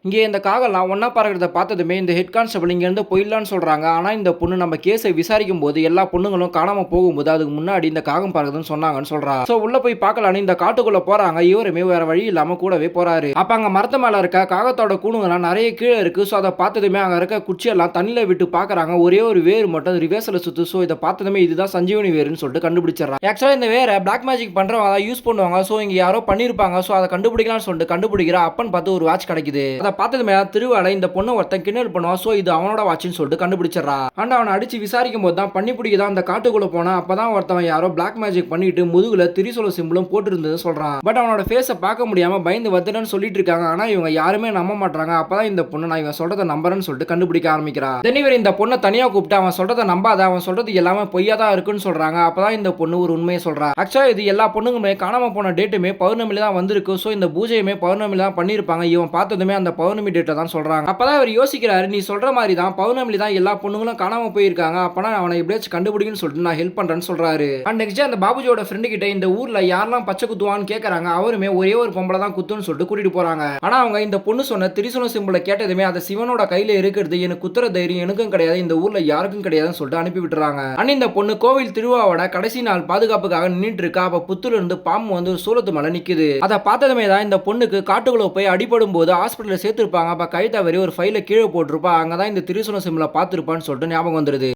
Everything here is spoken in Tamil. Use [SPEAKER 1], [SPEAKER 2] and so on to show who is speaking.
[SPEAKER 1] இங்கே இந்த காகம்லாம் ஒண்ணா பறக்கிறத பார்த்ததுமே இந்த ஹெட் கான்ஸ்டபிள் இங்கேருந்து போயிடலான்னு சொல்றாங்க. ஆனா இந்த பொண்ணு நம்ம கேஸை விசாரிக்கும் போது எல்லா பொண்ணுங்களும் காணாம போகும்போது அதுக்கு முன்னாடி இந்த காகம் பறக்குதுன்னு சொன்னாங்கன்னு சொல்றா. சோ உள்ள போய் பார்க்கலான்னு இந்த காட்டுக்குள்ள போறாங்க. இவருமே வேற வழி இல்லாம கூடவே போறாரு. அப்ப அங்க மரத்து மேல இருக்க காகத்தோட கூணுங்கலாம் நிறைய கீழே இருக்கு. சோ அதை பார்த்ததுமே அங்க இருக்க குச்சியெல்லாம் தண்ணியில விட்டு பாக்குறாங்க. ஒரே ஒரு வேர் மட்டும் ரிவர்ஸ்ல சுத்து. சோ இதை பார்த்ததுமே இதுதான் சஞ்சீவனி வேர்னு சொல்லிட்டு கண்டுபிடிச்சிடறாங்க. ஆக்சுவலா இந்த வேரை பிளாக் மேஜிக் பண்றவங்க தான் யூஸ் பண்ணுவாங்க. சோ இங்க யாரோ பண்ணிருப்பாங்க. சோ அதை கண்டுபிடிக்கலாம்னு சொல்லிட்டு கண்டுபிடிக்கிற அப்பன் பார்த்து ஒரு வாட்ச் கிடைக்குது. அதை பார்த்ததுமே திருவாளை இந்த பொண்ணு ஒருத்தன் கிண்டல் பண்ணுவான். சோ இது அவனோட வாட்ச்னு சொல்லிட்டு கண்டுபிடிச்சிடறா. ஆனா அவனை அடிச்சு விசாரிக்கும் போது தான் பண்ணி பிடிக்கதான் அந்த காட்டுக்குள்ள போனா. அப்பதான் ஒருத்தவன் யாரோ பிளாக் மேஜிக் பண்ணிட்டு முதுகுல திரிசூல சிம்பிளும் போட்டு இருந்தது சொல்றான். பட் அவனோட ஃபேஸை பார்க்க முடியாம பயந்து வந்துட்டேன்னு சொல்லிட்டு இருக்காங்க. ஆனா இவங்க யாருமே நம்ப மாட்டாங்க. அப்பதான் இந்த பொண்ணு நான் இவன் சொல்றதை நம்புறேன்னு சொல்லிட்டு கண்டுபிடிக்க ஆரம்பிக்கிறா. தெனிவர் இந்த பொண்ணை தனியா கூப்பிட்டு அவன் சொல்றதை நம்பாத, அவன் சொல்றது எல்லாமே பொய்யா தான் இருக்குன்னு சொல்றாங்க. அப்பதான் இந்த பொண்ணு ஒரு உண்மையை சொல்றா. ஆக்சுவலா இது எல்லா பொண்ணுங்களுமே காணாம போன டேட்டுமே பௌர்ணமில தான் வந்திருக்கு. சோ இந்த பூஜையுமே பௌர்ணமில தான் பண்ணிருப்பாங்க. இவன் பார்த்ததுமே அந்த பௌர்ணமி டேட்டை தான் சொல்றாங்க. அப்பதான் அவர் யோசிக்கிறாரு, நீ சொல்ற மாதிரி தான் பௌர்ணமில தான் எல்லா பொண்ணுங்களும் காணாம போயிருக்காங்க. அப்பனா அவனை எப்படியாச்சும் கண்டுபிடிக்கணும்னு சொல்லிட்டு நான் ஹெல்ப் பண்றேன்னு சொல்றாரு. அண்ட் நெக்ஸ்ட் அந்த பாபுஜியோட ஃப்ரெண்டு கிட்ட இந்த ஊர்ல யாரெல்லாம் பச்சை குத்துவான்னு கேக்குறாங்க. அவருமே ஒரே ஒரு பொம்பளை தான் குத்துன்னு சொல்லிட்டு கூட்டிட்டு போறாங்க. ஆனா அவங்க இந்த பொண்ணு சொன்ன திரிசூல சிம்பிளை கேட்டதுமே அது சிவனோட கையில இருக்கிறது, எனக்கு குத்துற தைரியம் எனக்கும் கிடையாது, இந்த ஊர்ல யாருக்கும் கிடையாதுன்னு சொல்லிட்டு அனுப்பி விட்டுறாங்க. அண்ட் இந்த பொண்ணு கோவில் திருவாவோட கடைசி நாள் பாதுகாப்புக்காக நின்றுட்டு இருக்கா. அப்ப புத்துல இருந்து பாம்பு வந்து சூலத்து மேல நிக்குது. அதை பார்த்ததுமே தான் இந்த பொண்ணுக்கு காட்டுக்குள்ள போய் அடிபடும் போது ஹாஸ்பிட்டல்ல சேர்த்திருப்பாங்க. அப்ப கை தவறி ஒரு ஃபைல கீழே போட்டிருப்பா. அங்கதான் இந்த திரிசூல சிம்பிளை பார்த்திருப்பான்னு சொல்லிட்டு ஞாபகம் வந்துருது.